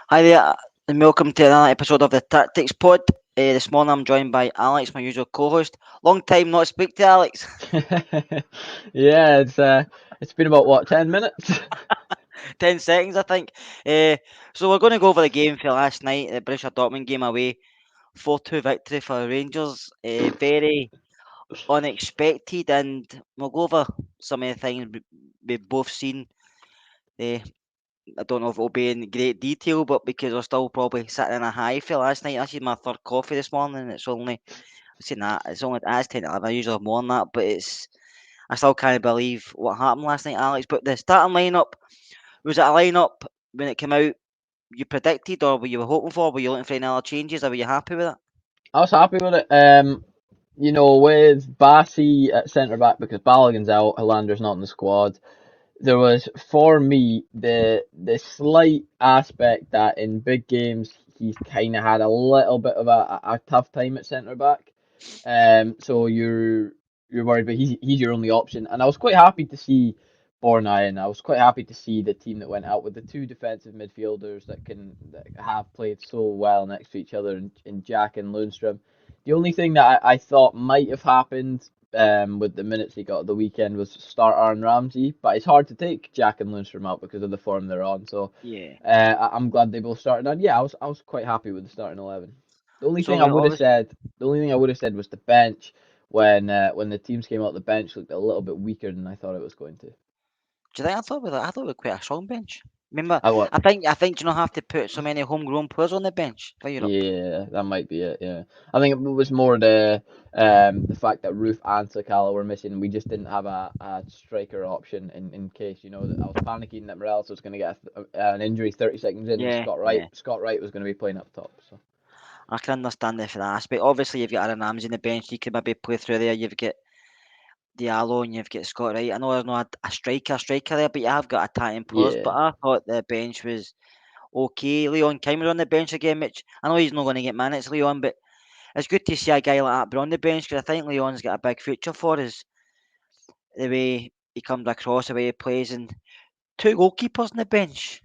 Hi there, and welcome to another episode of the Tactics Pod. This morning I'm joined by Alex, my usual co-host. Long time not speak to Alex. Yeah, it's been about what, 10 minutes? 10 seconds, I think. So we're going to go over the game for last night, the Borussia Dortmund game away, 4-2 victory for the Rangers. Very unexpected, and we'll go over some of the things we've both seen. Uh, I don't know if it'll be in great detail, but because we're still probably sitting in a high for last night. This is my third coffee this morning, and it's only seen that it's only it's 10 to 11. I usually have more than that, but it's I still can't believe what happened last night, Alex. But the starting lineup, was it a lineup when it came out you predicted or were you hoping for? Were you looking for any other changes or were you happy with it? I was happy with it. With Bassi at centre back because Balogun's out, Hilander's not in the squad. There was, for me, the slight aspect that in big games he's kind of had a little bit of a tough time at centre back. So you're worried, but he's your only option. And I was quite happy to see Bornai, and I was quite happy to see the team that went out with the two defensive midfielders that have played so well next to each other in Jack and Lundstrom. The only thing that I thought might have happened with the minutes he got at the weekend was start Aaron Ramsey, but it's hard to take Jack and Lundstrom out because of the form they're on. So Yeah. I'm glad they both started. And yeah, I was quite happy with the starting 11. The only So thing I we would have obviously said, the only thing I would have said was the bench when the teams came out, the bench looked a little bit weaker than I thought it was going to. do you think I thought we were quite a strong bench. Remember, I what? I think you don't have to put so many homegrown players on the bench for Europe. Yeah, that might be it. Yeah, I think it was more the fact that Roof and Sakala were missing. We just didn't have a striker option in case that I was panicking that Morales was going to get an injury 30 seconds in, and Yeah, yeah. Scott Wright was going to be playing up top. So I can understand it for that aspect. Obviously, you've got Aaron Ramsey in the bench. You could maybe play through there. You've got Diallo and you've got Scott Wright. I know there's not a striker there, but you have got attacking players. But yeah, I thought the bench was okay. Leon Kim was on the bench again, which I know he's not going to get minutes, Leon, but it's good to see a guy like that be on the bench because I think Leon's got a big future for us. The way he comes across, the way he plays, and two goalkeepers on the bench.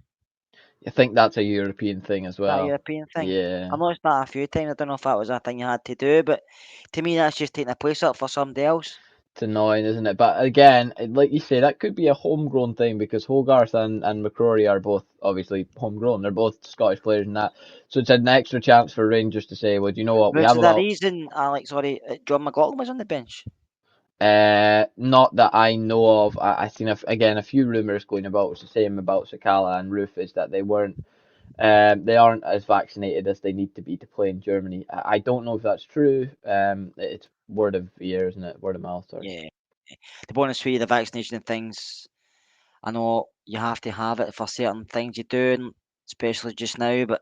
I think that's a European thing as That well. European thing. Yeah. I've noticed that a few times. I don't know if that was a thing you had to do, but to me, that's just taking a place up for somebody else. It's annoying, isn't it? But again, like you say, that could be a homegrown thing because Hogarth and McCrory are both obviously homegrown. They're both Scottish players and that. So it's an extra chance for Rangers to say, well, do you know what? We Was have there a about, reason, Alex, sorry, John McLaughlin was on the bench? not that I know of. I seen, again, a few rumours going about. It's the same about Sakala and Roof, is that they aren't as vaccinated as they need to be to play in Germany. I don't know if that's true. It's word of ear, isn't it? Word of mouth, sorry. Yeah. To be honest with you, the vaccination things, I know you have to have it for certain things you do, and especially just now, but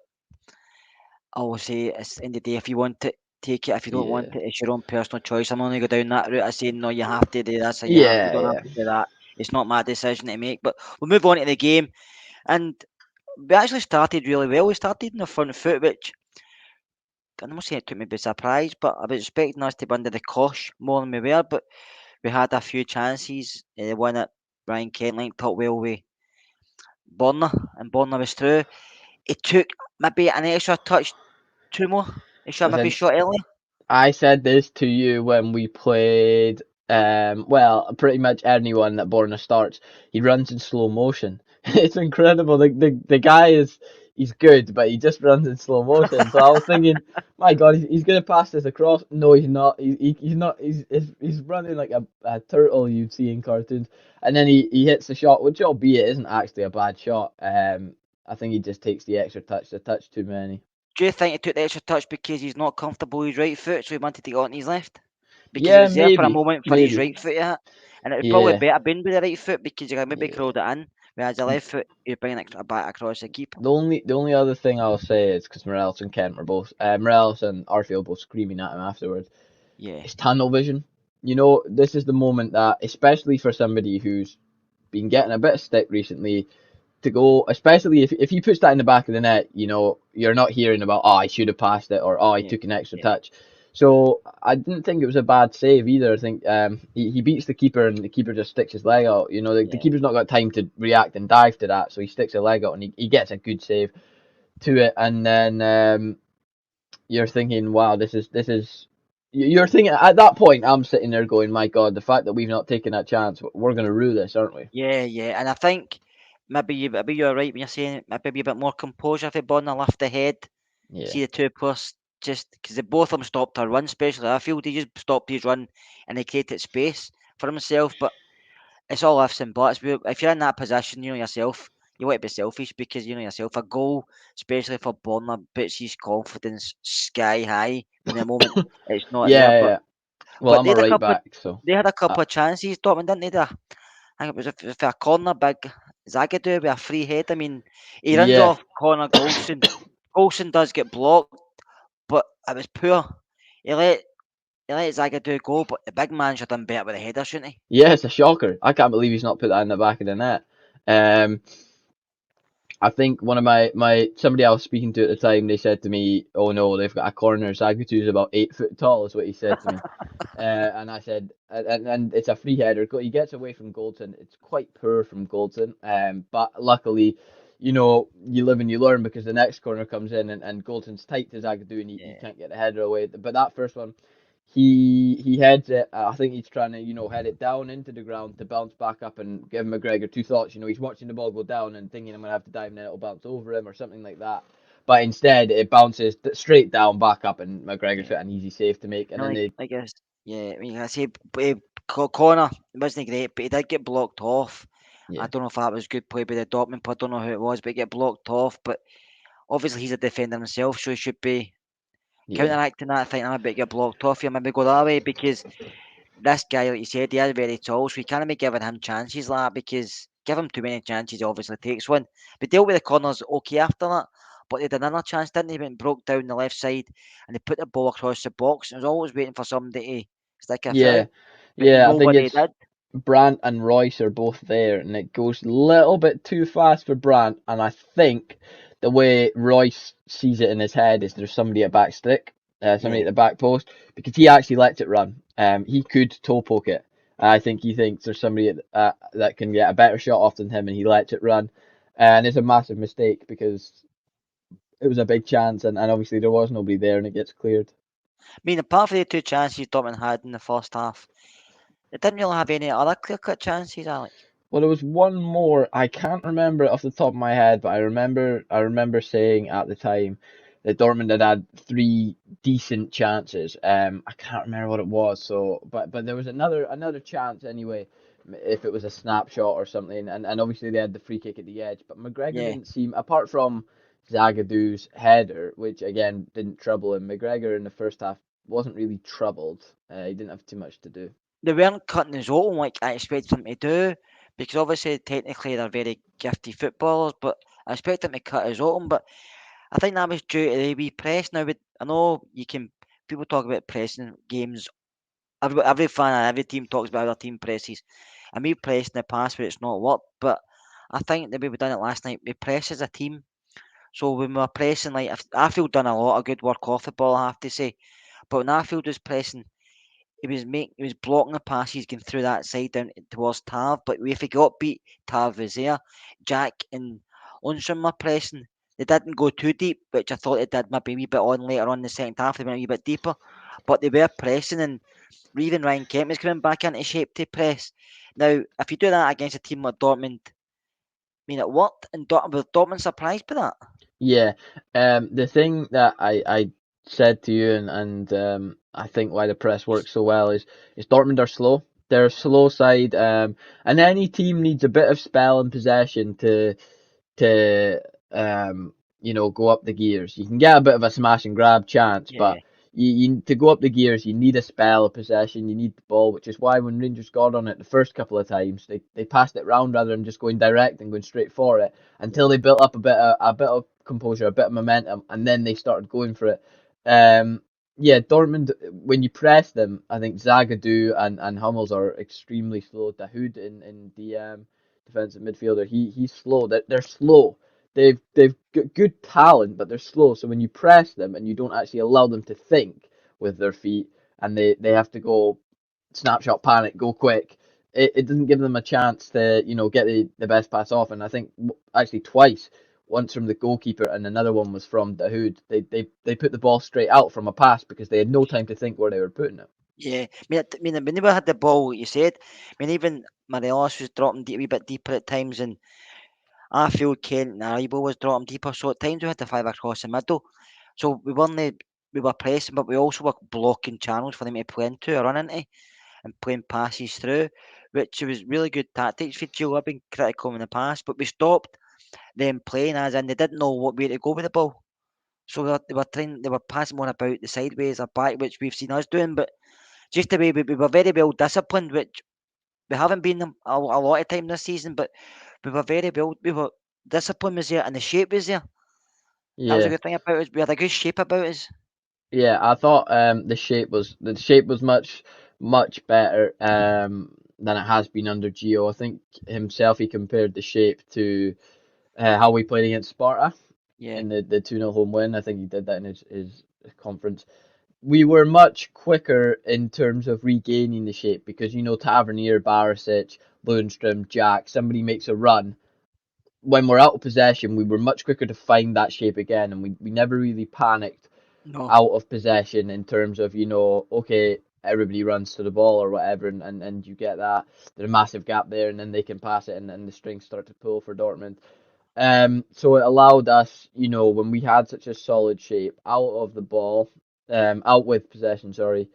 I will say it's in the day if you want it, take it. If you don't want Yeah. it, it's your own personal choice. I'm only go down that route of saying no, you have to do this or you Yeah, don't have yeah. to do that. It's not my decision to make. But we'll move on to the game. And we actually started really well. We started in the front foot, which I'm not saying it took me by surprise, but I was expecting us to be under the cosh more than we were. But we had a few chances. The one that Brian Kent linked up well with Bonner, and Bonner was through. It took maybe an extra touch, two more. It should have maybe Listen, shot earlier. I said this to you when we played. Well, pretty much anyone that Borna starts, he runs in slow motion. It's incredible. The guy he's good, but he just runs in slow motion. So I was thinking, my God, he's gonna pass this across. No, he's not. He's not. He's running like a turtle you'd see in cartoons. And then he hits the shot, which albeit isn't actually a bad shot. I think he just takes the extra touch, the touch too many. Do you think he took the extra touch because he's not comfortable with his right foot, so he wanted to go on his left? Because it Yeah, was there for a maybe, moment for his maybe. right foot to hit, and it would probably Yeah, better been with the right foot because you could maybe yeah. curled it in, whereas the left foot you're bringing it back across the keeper. The only other thing I'll say is because Morales and Kent were both Morales and Arfield both screaming at him afterwards. Yeah, It's tunnel vision. This is the moment that, especially for somebody who's been getting a bit of stick recently, to go, especially if he puts that in the back of the net, you're not hearing about, oh, I should have passed it, or oh, he yeah, took an extra yeah, touch. So I didn't think it was a bad save either. I think he beats the keeper and the keeper just sticks his leg out. The yeah. keeper's not got time to react and dive to that, so he sticks a leg out and he gets a good save. to it, and then you're thinking, wow, this is. You're thinking at that point. I'm sitting there going, my God, the fact that we've not taken that chance, we're going to rue this, aren't we? Yeah, and I think maybe you're right when you're saying maybe a bit more composure if Bonner left the head. Yeah, See the two players just because both of them stopped her run, especially I feel he just stopped his run and he created space for himself. But it's all ifs and buts. If you're in that position, you know yourself, you want to be selfish because you know yourself. A goal, especially for Bonner, puts his confidence sky high when the moment it's not there. yeah, But yeah. Well, but I'm a right back, so they had a uh, couple of chances, Dortmund, didn't they? There? I think it was if a corner, big Zagadou with a free head. I mean, he runs yeah, off corner Golson. Golson does get blocked, but it was poor. He let he let Zagadou go, but the big man should have done better with the header, shouldn't he? yeah. It's a shocker. I can't believe he's not put that in the back of the net. Um, I think one of my somebody I was speaking to at the time, they said to me, "Oh no, they've got a corner. Zagutu's about 8 foot tall," is what he said to me. And I said, and it's a free header. He gets away from Goldson. It's quite poor from Goldson. But luckily, you live and you learn because the next corner comes in and Goldson's tight to Zagadou and he Yeah, can't get the header away. But that first one, he heads it. I think he's trying to head it down into the ground to bounce back up and give McGregor two thoughts. He's watching the ball go down and thinking I'm gonna have to dive and then it'll bounce over him or something like that. But instead, it bounces straight down, back up, and McGregor's yeah. got an easy save to make. And No, then they, I guess. Yeah, I mean, I say corner wasn't great, but he did get blocked off. I yeah, don't know if that was good play by the Dortmund, but I don't know who it was, but he get blocked off. But obviously he's a defender himself, so he should be yeah, counteracting that, thinking I might get blocked off here, maybe go that way because this guy, like you said, he is very tall, so you can't be giving him chances like that because give him too many chances, he obviously takes one. But dealt with the corners okay after that, but they had another chance, didn't they? When broke down the left side and they put the ball across the box and was always waiting for somebody to stick it through, yeah, but yeah. I think nobody it's did. Brandt and Royce are both there, and it goes a little bit too fast for Brandt. And I think the way Royce sees it in his head is there's somebody at back stick, somebody Yeah, at the back post, because he actually lets it run. He could toe poke it. I think he thinks there's somebody that can get a better shot off than him, and he lets it run. And it's a massive mistake because it was a big chance, and obviously there was nobody there, and it gets cleared. I mean, apart from the two chances Dortmund had in the first half, they didn't really have any other clear cut chances, Alex. Well, there was one more. I can't remember it off the top of my head, but I remember saying at the time that Dortmund had three decent chances. I can't remember what it was. So, but there was another chance anyway, if it was a snapshot or something. And obviously they had the free kick at the edge. But McGregor Yeah. didn't seem, apart from Zagadou's header, which again didn't trouble him. McGregor in the first half wasn't really troubled. He didn't have too much to do. They weren't cutting his own like I expected them to do, because obviously technically they're very gifted footballers, but I expect them to cut his own. But I think that was due to the wee press. Now, I know you can people talk about pressing games. Every fan and every team talks about how their team presses, and we pressed in the past where it's not worked. But I think the way we done it last night, we press as a team. So when we were pressing, like Arfield done a lot of good work off the ball, I have to say. But when Arfield was pressing, he was blocking the passes going through that side down towards Tav. But if he got beat, Tav was there. Jack and Lundstrom were pressing. They didn't go too deep, which I thought they did maybe a wee bit on later on in the second half. They went a wee bit deeper, but they were pressing, and even Ryan Kent was coming back into shape to press. Now, if you do that against a team like Dortmund, I mean, it worked, and was Dortmund surprised by that? Yeah, the thing that I said to you and I think why the press works so well is Dortmund are slow. They're a slow side, and any team needs a bit of spell and possession to go up the gears. You can get a bit of a smash and grab chance, Yeah, but you to go up the gears, you need a spell of possession. You need the ball, which is why when Rangers got on it the first couple of times, they passed it round rather than just going direct and going straight for it until they built up a bit of composure, a bit of momentum, and then they started going for it. Yeah, Dortmund, when you press them, I think Zagadou and Hummels are extremely slow. Dahoud in the defensive midfielder, he's slow. They're slow. They've got good talent, but they're slow. So when you press them and you don't actually allow them to think with their feet, and they have to go snapshot panic, go quick, it doesn't give them a chance to get the best pass off. And I think actually twice once from the goalkeeper and another one was from Dahoud. They put the ball straight out from a pass because they had no time to think where they were putting it. Yeah, we never had the ball. What you said. I mean, even Morelos was dropping a wee bit deeper at times, and I feel Kent and Aribo was dropping deeper. So at times we had to five across the middle. So we were pressing, but we also were blocking channels for them to play into or run into and playing passes through, which was really good tactics for Gio. I've been critical in the past, but we stopped them playing as in they didn't know what way to go with the ball. So they were passing more about the sideways or back, which we've seen us doing, but just the way we were very well disciplined, which we haven't been a lot of time this season, but we were very well. We were discipline was there and the shape was there. That was a Yeah, good thing about us. We had a good shape about us. yeah. I thought the shape was much better than it has been under Gio. I think himself he compared the shape to how we played against Sparta Yeah, in the 2-0 home win. I think he did that in his conference. We were much quicker in terms of regaining the shape because Tavernier, Barisic, Lundstrom, Jack, somebody makes a run. When we're out of possession, we were much quicker to find that shape again, and we never really panicked no, out of possession in terms of, okay, everybody runs to the ball or whatever, and you get that. There's a massive gap there, and then they can pass it, and then the strings start to pull for Dortmund. So it allowed us, when we had such a solid shape out of the ball, out with possession, sorry,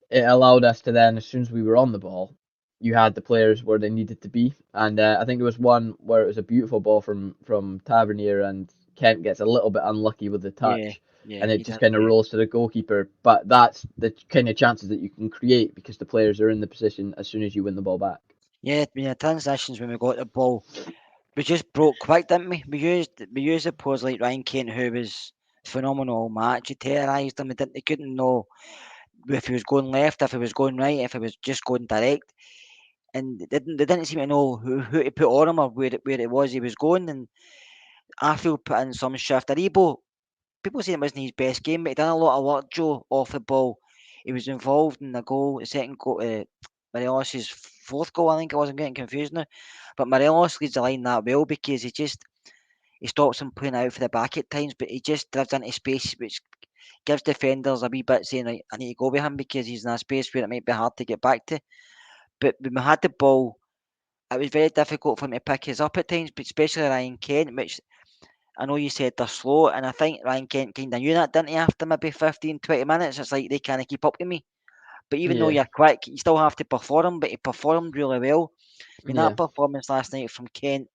it allowed us to then, as soon as we were on the ball, you had the players where they needed to be. And I think there was one where it was a beautiful ball from Tavernier, and Kent gets a little bit unlucky with the yeah, touch, yeah, and it he just did. kind of Yeah, rolls to the goalkeeper. But that's the kind of chances that you can create because the players are in the position as soon as you win the ball back. yeah. I mean, the transitions when we got the ball, we just broke quick, didn't we? We used the players like Ryan Kent, who was phenomenal all match. He terrorised them. They couldn't know if he was going left, if he was going right, if he was just going direct. And they didn't seem to know who to put on him or where it was he was going. And I feel put in some shift. Aribo, people say it wasn't his best game, but he done a lot of work, Joe, off the ball. He was involved in the goal, the second goal, Morelos' fourth goal, I think it was. I'm getting confused now. But Morelos leads the line that well because he stops him playing out for the back at times, but he just drifts into space, which gives defenders a wee bit saying, right, I need to go with him because he's in a space where it might be hard to get back to. But when we had the ball, it was very difficult for him to pick us up at times, but especially Ryan Kent, which I know you said they're slow, and I think Ryan Kent kind of knew that, didn't he, after maybe 15, 20 minutes? It's like they can't keep up with me. But even though Yeah, you're quick, you still have to perform, but he performed really well. I mean, yeah. that performance last night from Kent,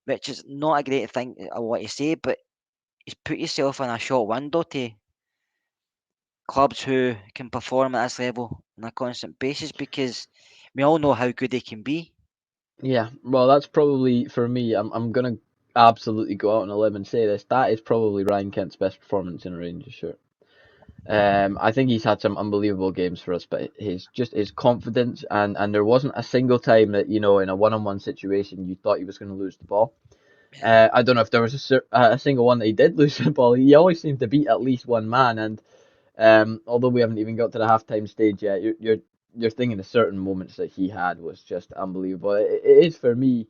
which is not a great thing I want to say, but he's put yourself in a short window to clubs who can perform at this level on a constant basis because we all know how good they can be. Yeah, well, that's probably for me. I'm gonna absolutely go out on a limb and say this. That is probably Ryan Kent's best performance in a Rangers shirt. I think he's had some unbelievable games for us, but his confidence and there wasn't a single time that in a one-on-one situation you thought he was going to lose the ball. Yeah, I don't know if there was a single one that he did lose the ball. He always seemed to beat at least one man, and although we haven't even got to the halftime stage yet, you're thinking the certain moments that he had was just unbelievable. It is for me.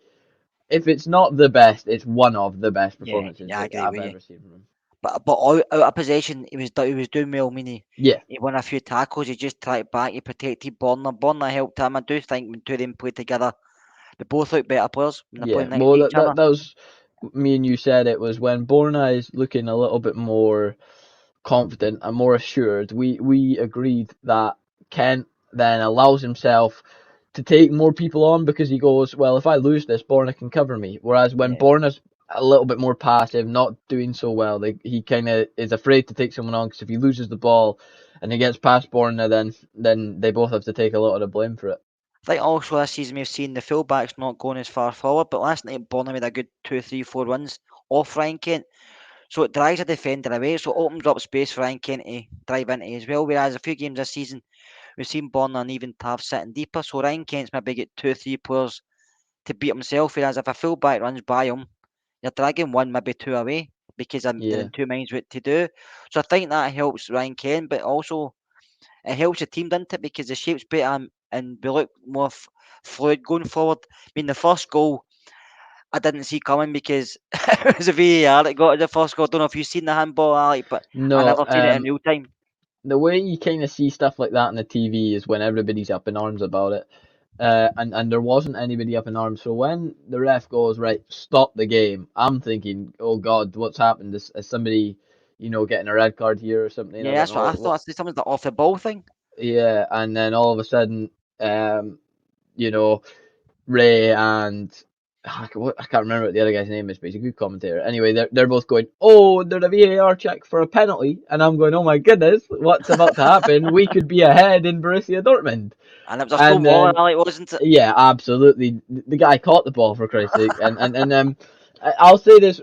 If it's not the best, it's one of the best yeah, performances yeah, I that agree I've with you. ever seen from him. But out of possession, he was doing well. I mean, Yeah, he won a few tackles. He just tried back. He protected Bonner. Bonner helped him. I do think when two of them play together, they both look better players when they're yeah. playing next Well, to each other. that was me and you said it was when Borna is looking a little bit more confident and more assured. We agreed that Kent then allows himself to take more people on because he goes, well, if I lose this, Borna can cover me. Whereas when Yeah, Borna's a little bit more passive, not doing so well, he kind of is afraid to take someone on because if he loses the ball and he gets past Borna, then they both have to take a lot of the blame for it. I think also this season we've seen the fullbacks not going as far forward. But last night Bonner made a good 2, 3, 4 runs off Ryan Kent. So it drives a defender away. So it opens up space for Ryan Kent to drive into as well. Whereas a few games this season we've seen Bonner and even Tav sitting deeper. So Ryan Kent's maybe get 2, 3 players to beat himself. Whereas if a fullback runs by him, you're dragging one, maybe two away because they're Yeah, in two minds what to do. So I think that helps Ryan Kent, but also it helps the team, doesn't it? Because the shape's better and we look more fluid going forward. I mean, the first goal, I didn't see coming because it was a VAR that got to the first goal. I don't know if you've seen the handball, Alec, but I No, never seen it in real time. the way you kind of see stuff like that on the TV is when everybody's up in arms about it. And there wasn't anybody up in arms. So when the ref goes, right, stop the game, I'm thinking, oh God, what's happened? Is somebody, getting a red card here or something? I Yeah, don't that's what I know thought. It's something the off the ball thing. Yeah, and then all of a sudden, um, you know, Ray and I can't remember what the other guy's name is, but he's a good commentator. Anyway, they're both going, oh, they're a VAR check for a penalty, and I'm going, oh my goodness, what's about to happen? We could be ahead in Borussia Dortmund, And it was a and stonewalling, then Alec, wasn't it? yeah, absolutely, the guy caught the ball for Christ's sake, and I'll say this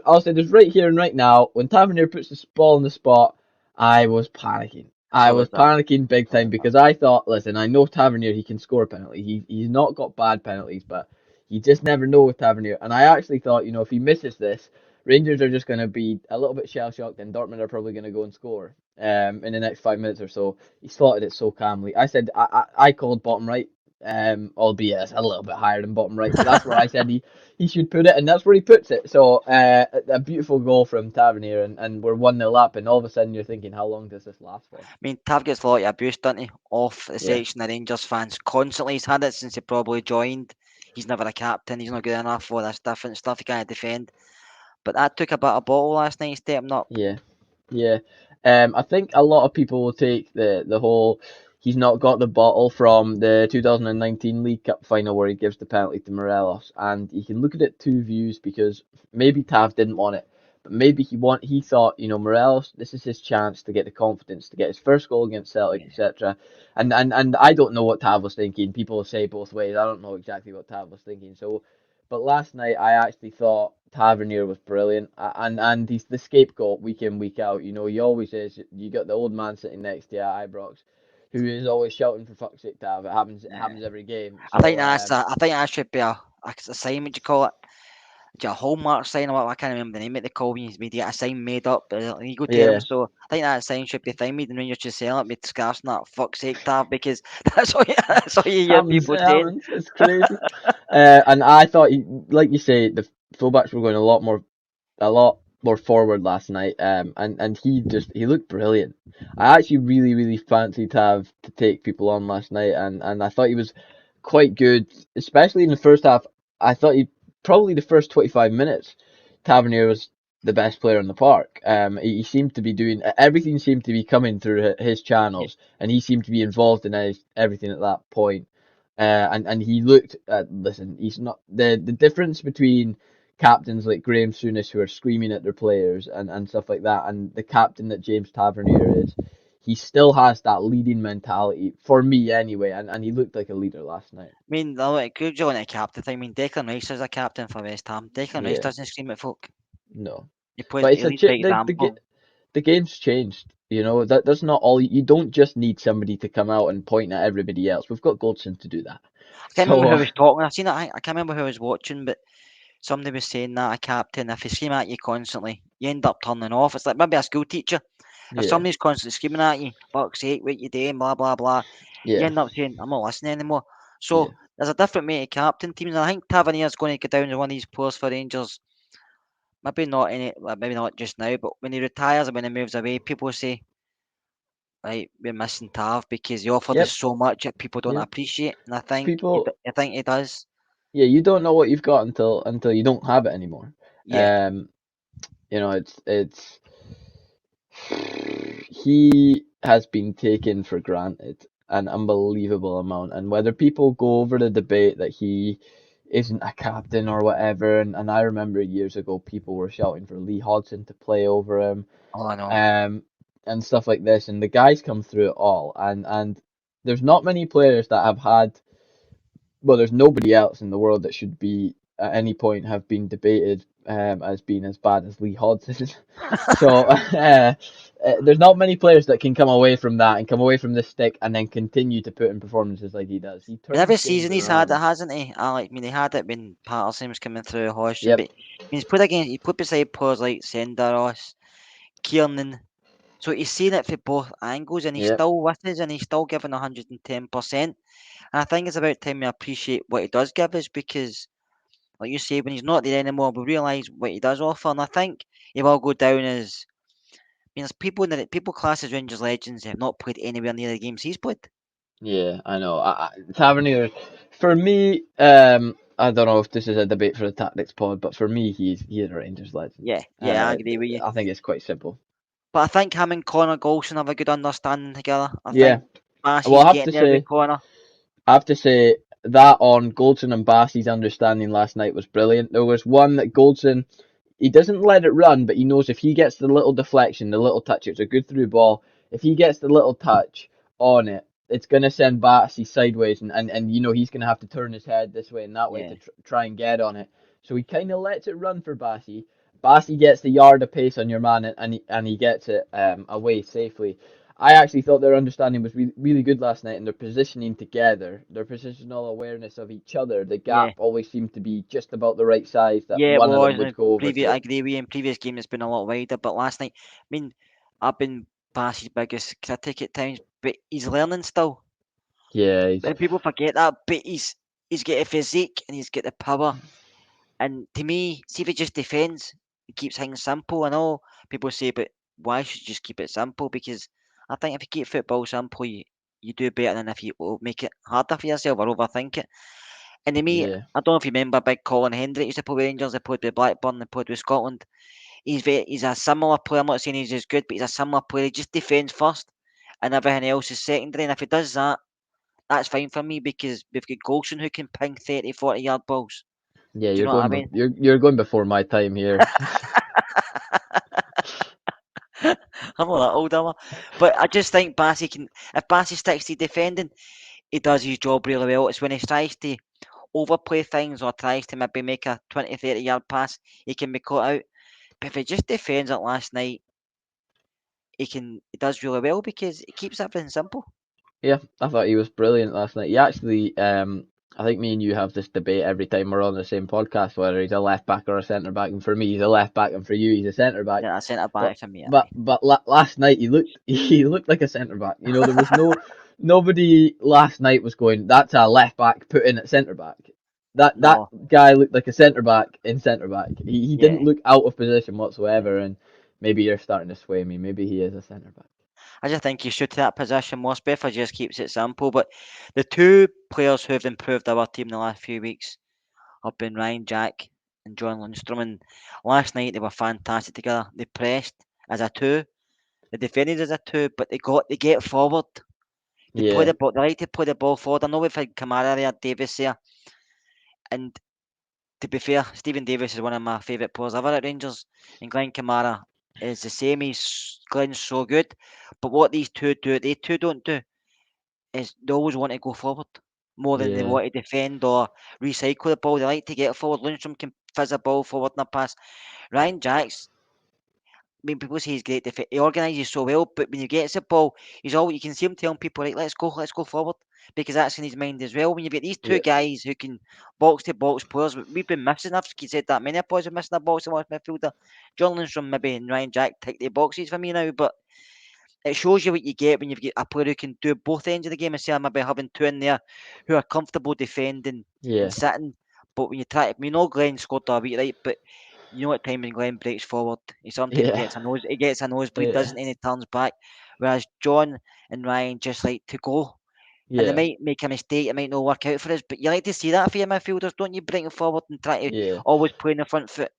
right here and right now. When Tavernier puts the ball in the spot, I was panicking. I So was was that. panicking big time because I thought, listen, I know Tavernier, he can score a penalty. He's not got bad penalties, but you just never know with Tavernier. And I actually thought, if he misses this, Rangers are just going to be a little bit shell shocked, and Dortmund are probably going to go and score in the next 5 minutes or so. He slotted it so calmly. I said I called bottom right, albeit it's a little bit higher than bottom right, but that's where I said he should put it, and that's where he puts it. So a beautiful goal from Tavernier, and we're 1-0 up, and all of a sudden you're thinking, how long does this last for? I mean, Tav gets a lot of abuse, doesn't he? Off the Yeah, section of Rangers fans constantly. He's had it since he probably joined. He's never a captain. He's not good enough. All this different stuff. He can't defend. But that took a bit of bottle last night, stepping up. yeah. Yeah, I think a lot of people will take the whole he's not got the bottle from the 2019 League Cup final where he gives the penalty to Morelos, and you can look at it two views because maybe Tav didn't want it, but maybe he thought Morelos, this is his chance to get the confidence to get his first goal against Celtic, Yeah. etc. And I don't know what Tav was thinking. People say both ways. I don't know exactly what Tav was thinking. So but last night, I actually thought Tavernier was brilliant, and he's the scapegoat week in week out. He always is. You got the old man sitting next to you at Ibrox, who is always shouting for fuck's sake, Tav. It happens. It Yeah. happens every game. I think So that's a, I think that should be a sign. What you call it? A hallmark sign or what? I can't remember the name of the call when you get a sign made up, legal yeah, terms. So I think that sign should be thing made, and when you're just selling it, be scarcing that fuck's sake, Tav, because that's all you hear happens. people It saying. happens. It's crazy. And I thought, like you say, the fullbacks were going a lot more forward last night. And he looked brilliant. I actually really really fancied to take people on last night, and I thought he was quite good, especially in the first half. I thought he probably the first 25 minutes, Tavernier was the best player in the park. He seemed to be doing everything seemed to be coming through his Yeah. channels, and he seemed to be involved in everything at that point. And he looked. Listen, he's not the difference between captains like Graham Souness who are screaming at their players and stuff like that, and the captain that James Tavernier is. He still has that leading mentality for me anyway, and he looked like a leader last night. I mean, like, good job on a captain thing. I mean, Declan Rice is a captain for West Ham. Declan Rice Yeah, doesn't scream at folk. no, He plays. but it's He a leads by the example. the game's changed. That's not all. You don't just need somebody to come out and point at everybody else. We've got Goldson to do that. I can't remember So who was talking. I seen it. I can't remember who I was watching, but somebody was saying that a captain, if he scream at you constantly, you end up turning off. It's like maybe a school teacher. If yeah, somebody's constantly screaming at you, fuck's sake, what you doing, blah blah blah, you yeah, end up saying, I'm not listening anymore. yeah, So there's a different way to captain teams, and I think Tavernier's going to go down as one of these players for Rangers. Maybe not maybe not just now, but when he retires and when he moves away, people say, right, we're missing Tav because he offered us yep, so much that people don't yep. appreciate, and I think People, I think he does. yeah, you don't know what you've got until you don't have it anymore. Yeah, Um, it's he has been taken for granted an unbelievable amount, and whether people go over the debate that he isn't a captain or whatever, and I remember years ago people were shouting for Lee Hodgson to play over him, oh I know. um, and stuff like this, and the guys come through it all, and there's not many players that have had well, there's nobody else in the world that should be at any point have been debated as being as bad as Lee Hodgson. So there's not many players that can come away from that and come away from this stick and then continue to put in performances like he does. He And every turns games season he's had it, around. hasn't he? I mean, he had it when Patterson was coming through Hodgson, but Yep. he's he put beside players like Senderos, Kiernan. So he's seen it from both angles, and he's Yep. still with us, and he's still giving 110%. And I think it's about time we appreciate what he does give us because like you say, when he's not there anymore, we realise what he does offer, and I think he will go down as. I mean, there's people in the people class as Rangers legends who have not played anywhere near the games he's played. Yeah, I know. Tavernier, for me, I don't know if this is a debate for the Tactics Pod, but for me, he's a Rangers legend. Yeah, yeah, I agree with you. I think it's quite simple. But I think him and Connor Golson have a good understanding together. I Yeah, think well, Bassey's getting there with Connor. I have to say that on Goldson and Bassey's understanding last night was brilliant. There was one that Goldson, he doesn't let it run, but he knows if he gets the little deflection, the little touch, it's a good through ball. If he gets the little touch on it, it's going to send Batsy sideways, and he's going to have to turn his head this way and that way Yeah, to try and get on it. So he kind of lets it run for Bassey. Bassey gets the yard of pace on your man, and he gets it away safely. I actually thought their understanding was really good last night, and their positioning together, their positional awareness of each other. The yeah, gap always seemed to be just about the right size that yeah. It one of them was would in go over previous. I to. agree with you. In previous games, it's been a lot wider, but last night, I mean, I've been Bassey's biggest critic at times, but he's learning still. Yeah, he's, And people forget that, but he's got a physique and he's got the power. And to me, see if he just defends, he keeps things simple. I know people say, but why should you just keep it simple? Because I think if you keep football simple, you do better than if you make it harder for yourself or overthink it. And to me, yeah, I don't know if you remember big Colin Hendry used to play with Rangers, he played with Blackburn, he played with Scotland. He's a similar player. I'm not saying he's as good, but he's a similar player. He just defends first and everything else is secondary. And if he does that, that's fine for me because we've got Golson who can ping 30, 40-yard balls. yeah. Do you You're know what I going, mean? you're going before my time here. I'm not that old, am I? But I just think Bassey can. If Bassey sticks to defending, he does his job really well. It's when he tries to overplay things or tries to maybe make a 20, 30-yard pass, he can be caught out. But if he just defends it last night, he does really well because he keeps everything simple. Yeah, I thought he was brilliant last night. He actually, I think me and you have this debate every time we're on the same podcast, whether he's a left back or a centre back. And for me, he's a left back, and for you, he's a centre back. Yeah, a centre But back for me, aye. last night he looked he looked like a centre back. There was nobody last night was going, that's a left back put in at centre back. That No, guy looked like a centre back in centre back. He yeah. didn't look out of position whatsoever, Yeah. and maybe you're starting to sway me. Maybe he is a centre back. I just think he should to that position more. Speffer just keeps it simple. But the two players who have improved our team in the last few weeks have been Ryan Jack and John Lundstrom. And last night they were fantastic together. They pressed as a two, they defended as a two, but they get forward. They play Yeah, the ball. They like to play the ball forward. I know we've had Kamara there, Davis there, and to be fair, Stephen Davis is one of my favourite players ever at Rangers, and Glenn Kamara is the same. Glenn's so good, but what these two do, they two don't do, is they always want to go forward more than they yeah, want to defend or recycle the ball. They like to get forward. Lundstrom can fizz a ball forward in a pass. Ryan Jacks, I mean, people say he's great. He organises so well, but when he gets the ball, he's all you can see him telling people, right, let's go forward, because that's in his mind as well. When you've got these two yeah, guys who can box to box players, we've been missing. I've said that many players are missing a box to box midfielder. John Lundstrom maybe and Ryan Jack tick the boxes for me now, but it shows you what you get when you've got a player who can do both ends of the game instead of maybe having two in there who are comfortable defending and yeah, sitting. But when you try, we know Glenn scored a week, right? But you know at times when Glenn breaks forward, he sometimes yeah, gets a nosebleed, yeah, doesn't he? And he turns back. Whereas John and Ryan just like to go. And they yeah, might make a mistake, it might not work out for us, but you like to see that for your midfielders, don't you? Bring it forward and try to yeah. always play in the front foot.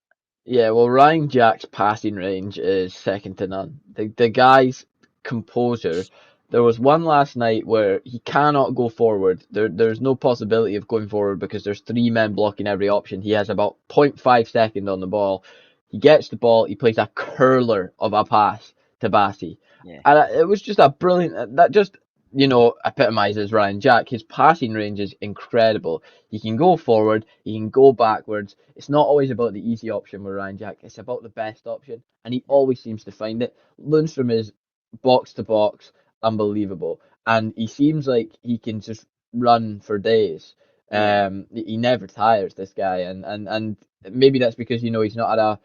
Yeah, well, Ryan Jack's passing range is second to none. The guy's composure. There was one last night where he cannot go forward. There's no possibility of going forward because there's three men blocking every option. He has about zero point 0.5 second on the ball. He gets the ball. He plays a curler of a pass to Bassi, Yeah, and it was just a brilliant. That just epitomizes Ryan Jack. His passing range is incredible. He can go forward, he can go backwards. It's not always about the easy option with Ryan Jack, it's about the best option, and he yeah, always seems to find it. Lundstrom is box to box, unbelievable, and he seems like he can just run for days. yeah, He never tires, this guy, and maybe that's because he's not had a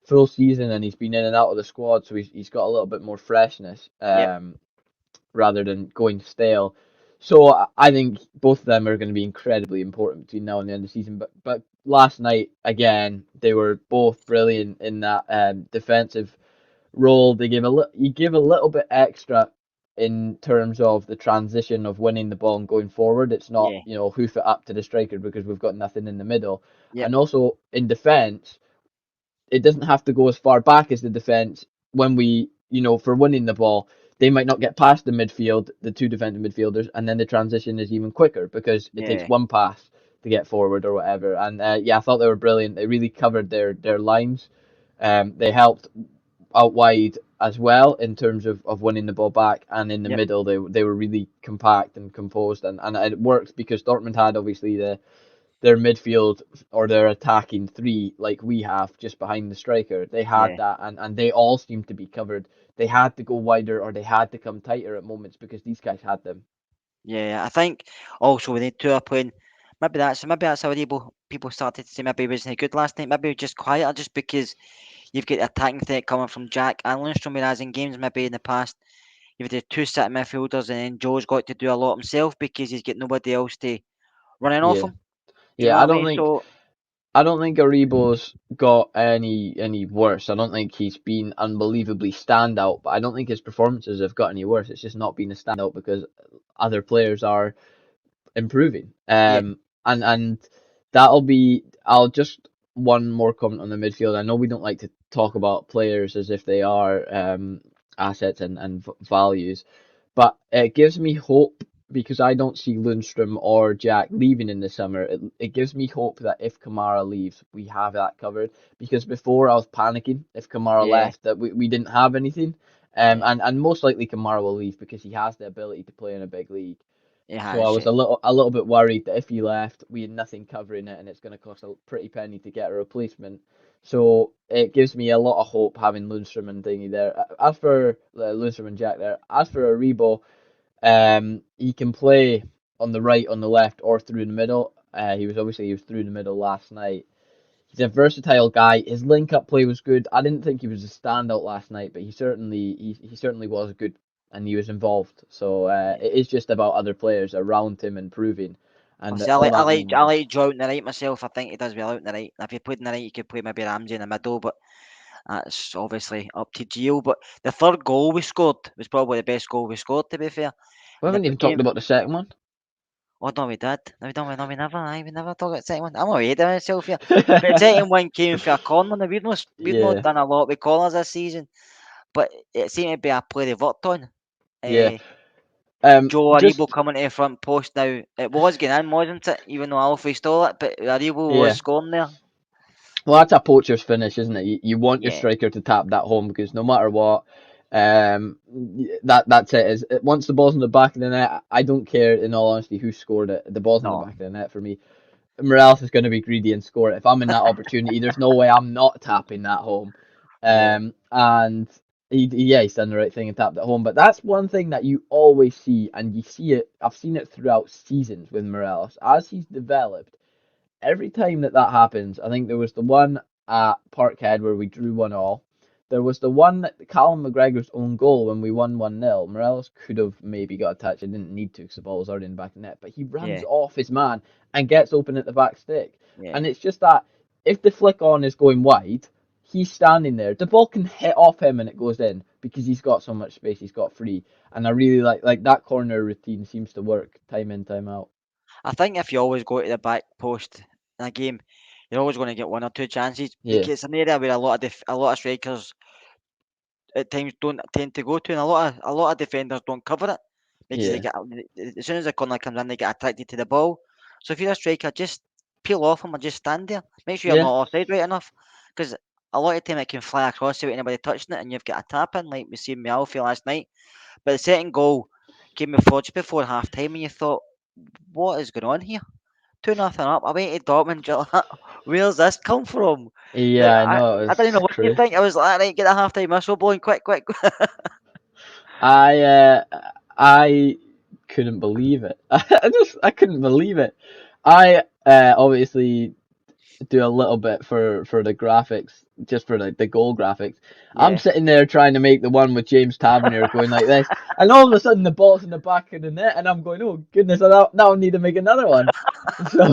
full season and he's been in and out of the squad, so he's got a little bit more freshness. yep, Rather than going stale. So I think both of them are going to be incredibly important between now and the end of the season. But last night again, they were both brilliant in that defensive role. They gave you give a little bit extra in terms of the transition of winning the ball and going forward. It's not, Yeah, hoof it up to the striker because we've got nothing in the middle. yep, And also in defence, it doesn't have to go as far back as the defence when we, for winning the ball. They might not get past the midfield, the two defensive midfielders, and then the transition is even quicker because it takes yeah, one pass to get forward or whatever. And yeah, I thought they were brilliant. They really covered their lines. They helped out wide as well in terms of winning the ball back, and in the yep, middle they were really compact and composed, and it worked because Dortmund had obviously their midfield or their attacking three like we have just behind the striker. They had yeah. that, and they all seemed to be covered. They had to go wider or they had to come tighter at moments because these guys had them. Yeah, I think also when they two are playing, maybe that's how people started to say maybe he wasn't good last night. Maybe just quieter, just because you've got the attacking threat coming from Jack and Lundstrom, whereas in games maybe in the past you've had two sitting midfielders and then Joe's got to do a lot himself because he's got nobody else to running off Yeah, him. Do you know yeah. what I I don't mean? think So I don't think Aribo's got any worse. I don't think he's been unbelievably standout, but I don't think his performances have got any worse. It's just not been a standout because other players are improving. yeah, And that'll be. I'll just one more comment on the midfield. I know we don't like to talk about players as if they are assets and values, but it gives me hope because I don't see Lundstrom or Jack leaving in the summer. It gives me hope that if Kamara leaves, we have that covered. Because before I was panicking if Kamara yeah, left that we didn't have anything. yeah. And most likely Kamara will leave because he has the ability to play in a big league. He So I has. was a little bit worried that if he left, we had nothing covering it, and it's going to cost a pretty penny to get a replacement. So it gives me a lot of hope having Lundstrom and Dingy there. As for Lundstrom and Jack there, as for Aribo, he can play on the right, on the left, or through the middle. He was through the middle last night. He's a versatile guy. His link-up play was good. I didn't think he was a standout last night, but he certainly was good and he was involved. So Yeah. it is just about other players around him improving, I and see. I all like, I that like, I means. like Joe out in the right myself. I think he does well out in the right. If you played in the right, you could play maybe Ramsey in the middle, but that's obviously up to Gio. But the third goal we scored was probably the best goal we scored, to be fair. We And the haven't even talked game. about the second one. Oh no, we did. No, we don't. No, we never. We never talk about the second one. I'm already doing myself here. But the second one came for a corner. Now, we've not Yeah, done a lot with corners this season, but it seemed to be a play they've worked on. yeah. Uh, Joe Aribo Just coming to the front post now. It was getting in, wasn't it? Even though Alfie stole it, but Aribo was yeah. scoring there. Well, that's a poacher's finish, isn't it? You want your Yeah, striker to tap that home because no matter what, that's it. Once the ball's in the back of the net, I don't care in all honesty who scored it. The ball's in the no, back of the net for me. Morales is going to be greedy and score it. If I'm in that opportunity, there's no way I'm not tapping that home. yeah, And yeah, he's done the right thing and tapped it home. But that's one thing that you always see, and you see it. I've seen it throughout seasons with Morales as he's developed every time that happens. I think there was the one at Parkhead where we drew 1-1. There was the one that Callum McGregor's own goal when we won 1-0. Morelos could have maybe got a touch. It didn't need to because the ball was already in the back of the net. But he runs yeah, off his man and gets open at the back stick. yeah. And it's just that if the flick on is going wide, he's standing there. The ball can hit off him and it goes in because he's got so much space. He's got free. And I really like that corner routine seems to work time in, time out. I think if you always go to the back post in a game, you're always going to get one or two chances Yeah, because it's an area where a lot of strikers at times don't tend to go to, and a lot of defenders don't cover it because they yeah, get as soon as the corner comes in, they get attracted to the ball. So if you're a striker, just peel off him and just stand there. Make sure you're yeah, not offside right enough, because a lot of time it can fly across without anybody touching it, and you've got a tap in like we seen with Alfie last night. But the second goal came before just before half time, and you thought, what is going on here? 2-0 up. I went to Dortmund. You're like, where's this come from? yeah. Like, I I, know I didn't it's know what you crazy. think. I was like, right, get a half time whistle blowing, quick, quick. I I couldn't believe it. I couldn't believe it. I obviously do a little bit for the graphics, just for the goal graphics. I'm Yeah. sitting there trying to make the one with James Tavernier going like this, and all of a sudden the ball's in the back of the net, and I'm going, oh goodness, I need to make another one. So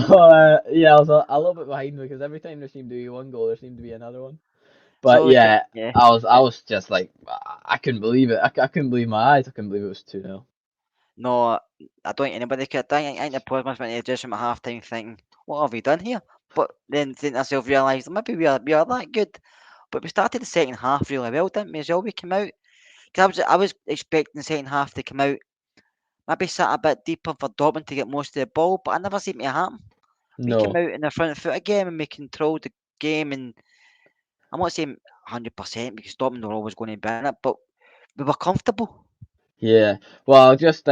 yeah, I was a little bit behind because every time there seemed to be one goal, there seemed to be another one. But yeah, Yeah. I was just like I couldn't believe it. I couldn't believe my eyes. I couldn't believe it was 2-0. No, I don't think anybody could. I think the players must have been just from at half time thinking, what have we done here? But then think themselves realised maybe we are that good. But we started the second half really well, didn't we? As well, we came out. Cause I was expecting the second half to come out, maybe sit a bit deeper for Dortmund to get most of the ball, but I never seemed to happen. We came No, out in the front foot again and we controlled the game. And I'm not saying 100% because Dortmund were always going to be in it, but we were comfortable. yeah. Well, just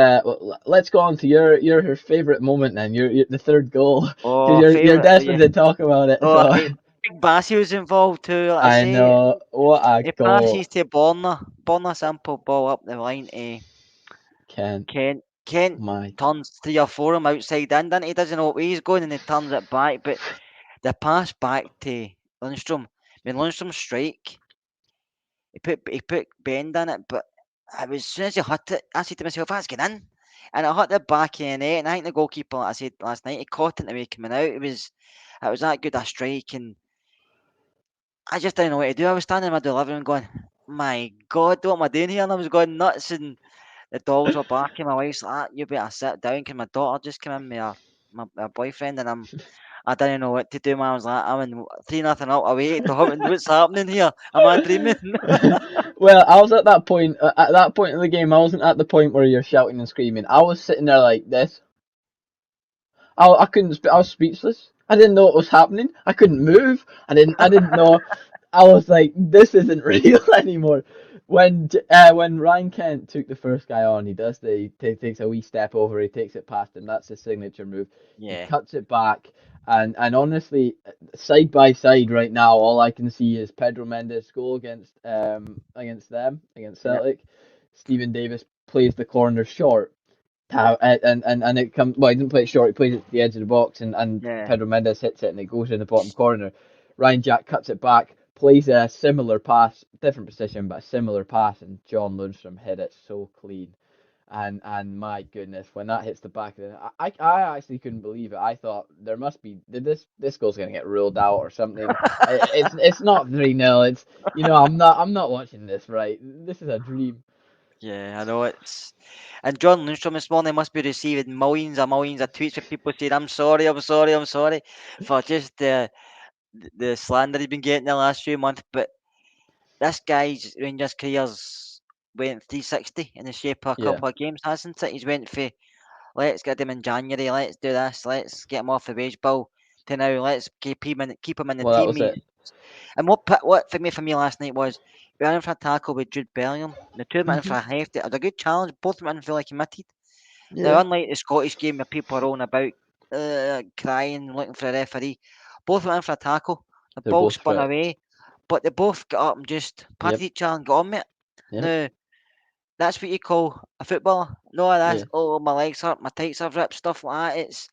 let's go on to your favorite moment then. Your the third goal, because Oh, you're favourite, desperate yeah. to talk about it. No, So Big Bassy was involved too, like I I say. know what a He goal, passes to Borna. Borna simple ball up the line to Ken. Kent. Kent My turns 3 or 4 of 'em outside in, then he doesn't know where he's going and he turns it back. But the pass back to Lundstrom, when Lundstrom strike, he put bend in it, but it was as soon as he hit it, I said to myself, that's getting in. And it hit the back of the net, and I think the goalkeeper, like I said last night, he caught it the way coming out. It was that good a strike, and I just didn't know what to do. I was standing in my living room going, my God, what am I doing here? And I was going nuts, and the dogs were barking. My wife's like, you better sit down, because my daughter just came in with my boyfriend, and I didn't know what to do, man. I was like, I'm in 3-0 up away to Dortmund. What's happening here? Am I dreaming? well, I was at that point. At that point in the game, I wasn't at the point where you're shouting and screaming. I was sitting there like this. I couldn't. I was speechless. I didn't know what was happening. I couldn't move. I didn't know. I was like, this isn't real anymore. When Ryan Kent took the first guy on, he does takes a wee step over. He takes it past him. That's his signature move. He Yeah, cuts it back, and honestly, side by side right now, all I can see is Pedro Mendes' goal against yeah, Celtic. Stephen Davis plays the corner short, and it comes. Well, he didn't play it short. He plays it to the edge of the box, and yeah, Pedro Mendes hits it, and it goes in the bottom corner. Ryan Jack cuts it back, plays a similar pass, different position, but a similar pass, and John Lundstrom hit it so clean. And my goodness, when that hits the back of the, I actually couldn't believe it. I thought there must be this goal's gonna get ruled out or something. It's not 3-0. It's I'm not watching this right. This is a dream. yeah. I know it's. And John Lundstrom this morning must be receiving millions of tweets with people saying, "I'm sorry, I'm sorry, I'm sorry," for just the slander he's been getting the last few months. But this guy's Rangers career's went 360 in the shape of a Yeah, couple of games, hasn't it? He's went for let's get him in January, let's do this, let's get him off the wage bill, to now let's keep him in the well that team. was it. And what for me last night was we were in for a tackle with Jude Bellingham. The two went in for Mhm. a hefty. It was a good challenge. Both went in for like committed. Now, Yeah, unlike the Scottish game where people are rolling about, crying, looking for a referee, both went in for a tackle. The they're ball both spun fit. away, but they both got up and just patted Yep, each other and got on with it. yep, Now, that's what you call a footballer. No, that's yeah. my legs hurt, my tights are ripped, stuff like that.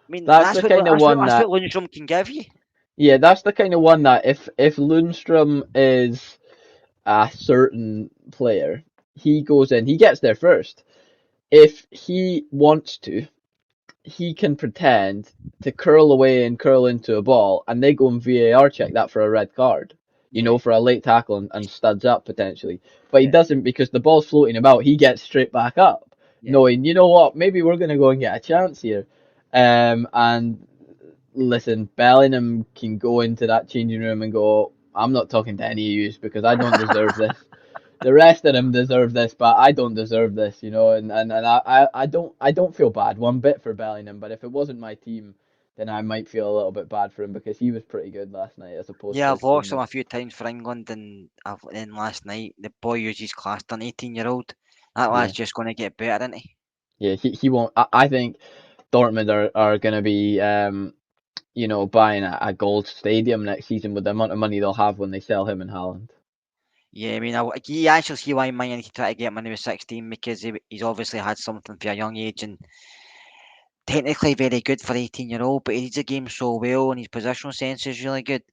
I mean, That's the kind of one that's what that, Lundstrom can give you. yeah, that's the kind of one that if Lundstrom is a certain player, he goes in, he gets there first. If he wants to, he can pretend to curl away and curl into a ball, and they go and VAR check that for a red card. Yeah, For a late tackle and studs up potentially. But he yeah, doesn't because the ball's floating about. He gets straight back up, yeah. knowing, you know what, maybe we're going to go and get a chance here. And listen, Bellingham can go into that changing room and go, I'm not talking to any of you because I don't deserve this. The rest of them deserve this, but I don't deserve this, and I don't feel bad one bit for Bellingham, but if it wasn't my team, then I might feel a little bit bad for him because he was pretty good last night as opposed Yeah, to I've his watched him teammates. a few times for England, and then last night the boy used his class to an 18-year-old. That lad's Yeah, just going to get better, isn't he? yeah, he won't. I think Dortmund are going to be buying a gold stadium next season with the amount of money they'll have when they sell him and Haaland. Yeah, I mean, you actually see why Man United tried to get him when he was 16 because he's obviously had something for a young age, and technically very good for 18-year-old, but he reads the game so well and his positional sense is really good.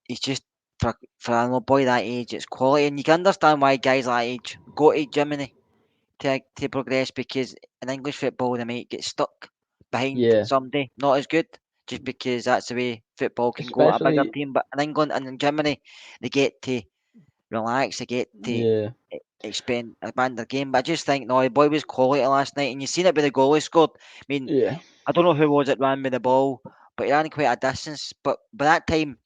He's just for a little boy that age, it's quality, and you can understand why guys that age go to Germany to progress because in English football they might get stuck behind Yeah, somebody not as good just because that's the way football can go at a bigger especially team. But in England and in Germany, they get to relax, they get to yeah, expand their game. But I just think no, the boy was quality last night, and you seen it with the goal he scored. I mean, yeah, I don't know who was it ran with the ball, but he ran quite a distance. But by that time,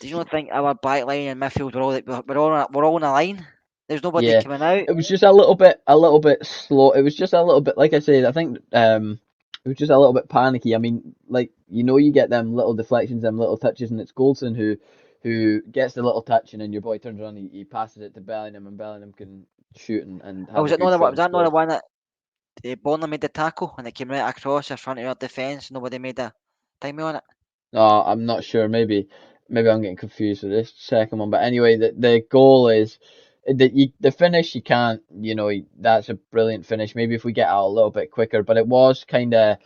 did you not think our back line and midfield were all on a line? There's nobody yeah. coming out. It was just a little bit slow. It was just a little bit, like I said, I think it was just a little bit panicky. I mean, like you get them little deflections, them little touches, and it's Goldson who gets the little touch, and then your boy turns around, he passes it to Bellingham, and Bellingham can shoot and Oh, have a good shot was and that not the score. one that Bonner made the tackle and it came right across in front of our defence? Nobody made a time on it. No, I'm not sure. Maybe I'm getting confused with this second one. But anyway, the goal is the finish. You can't, that's a brilliant finish. Maybe if we get out a little bit quicker, but it was kind of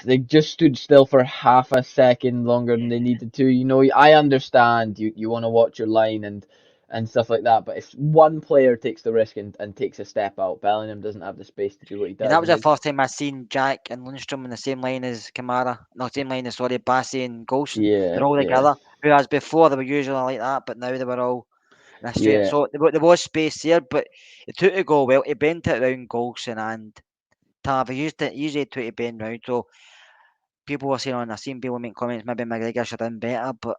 they just stood still for half a second longer than Yeah. they needed to. I understand you want to watch your line and stuff like that, but if one player takes the risk and takes a step out, Bellingham doesn't have the space to do what he And that does, was and the it's first time I seen Jack and Lundstrom in the same line as Kamara. No, same line as sorry, Bassey and Golson. They're yeah, all yeah, together. Whereas before they were usually like that, but now they were all in a straight. yeah. So there was space there, but it took to go well. He bent it around Golson and Tav. He used it to bend round. So people were saying I seen people make comments. Maybe McGregor should have done better, but